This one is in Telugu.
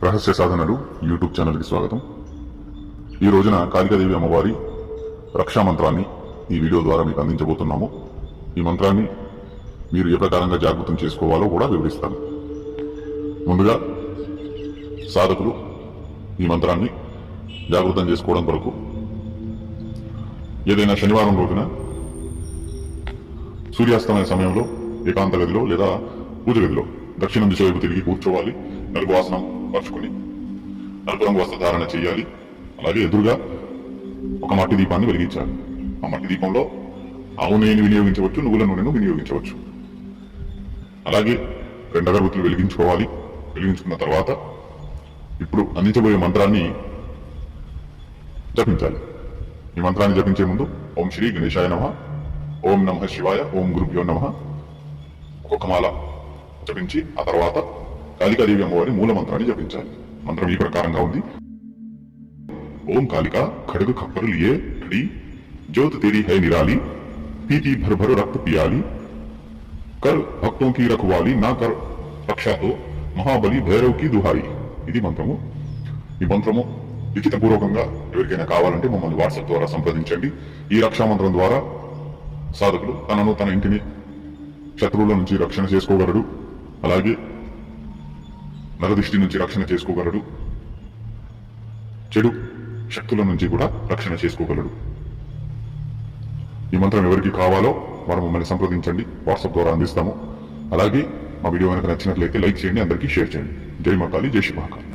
రహస్య సాధనలు యూట్యూబ్ ఛానల్కి స్వాగతం. ఈ రోజున కాళికాదేవి అమ్మవారి రక్షా మంత్రాన్ని ఈ వీడియో ద్వారా మీకు అందించబోతున్నాము. ఈ మంత్రాన్ని మీరు ఏ ప్రకారంగా జాగృతం చేసుకోవాలో కూడా వివరిస్తాను. ముందుగా సాధకులు ఈ మంత్రాన్ని జాగృతం చేసుకోవడం కొరకు ఏదైనా శనివారం రోజున సూర్యాస్తమయ సమయంలో ఏకాంత గదిలో లేదా పూజ గదిలో దక్షిణం దిశ వైపు తిరిగి కూర్చోవాలి. నలుగు ఆసనం పరుచుకుని నలుపు రంగు వస్త్రధారణ చేయాలి. అలాగే ఎదురుగా ఒక మట్టి దీపాన్ని వెలిగించాలి. ఆ మట్టి దీపంలో ఆవు నూనెను వినియోగించవచ్చు, నువ్వుల నూనెను వినియోగించవచ్చు. అలాగే 2 అగరబత్తులు వెలిగించుకోవాలి. వెలిగించుకున్న తర్వాత ఇప్పుడు అందించబోయే మంత్రాన్ని జపించాలి. ఈ మంత్రాన్ని జపించే ముందు ఓం శ్రీ గణేశాయ నమః, ఓం నమః శివాయ, ఓం గురుభ్యో నమః ఒక్కొక్క మాల జపించి ఆ తర్వాత కాళికాదేవి అమ్మవారి మూల మంత్రాన్ని జపించాలి. మంత్రం ఈ ప్రకారంగా ఉంది. ओम कालिका खड़ग खप्पर लिए खड़ी ज्योत तेरी है निराली पीती भर भर रक्त पियाली कर भक्तों की रखवाली ना कर रक्षा तो महाबली भैरव की दुहाई. ఇది మంత్రము. ఈ మంత్రము లిఖితపూర్వకంగా ఎవరికైనా కావాలంటే మమ్మల్ని వాట్సాప్ ద్వారా సంప్రదించండి. ఈ రక్షా మంత్రం ద్వారా సాధకుడు తనను తన ఇంటిని శత్రువుల నుంచి రక్షణ చేసుకోగలడు. అలాగే నరదృష్టి నుంచి రక్షణ చేసుకోగలడు. చెడు శక్తుల నుంచి కూడా రక్షణ చేసుకోగలడు. ఈ మంత్రం ఎవరికి కావాలో వారు మమ్మల్ని సంప్రదించండి. వాట్సాప్ ద్వారా అందిస్తాము. అలాగే మా వీడియో కనుక నచ్చినట్లయితే లైక్ చేయండి, అందరికీ షేర్ చేయండి. జై మా కాళీ, జై శివ మహాకాళి.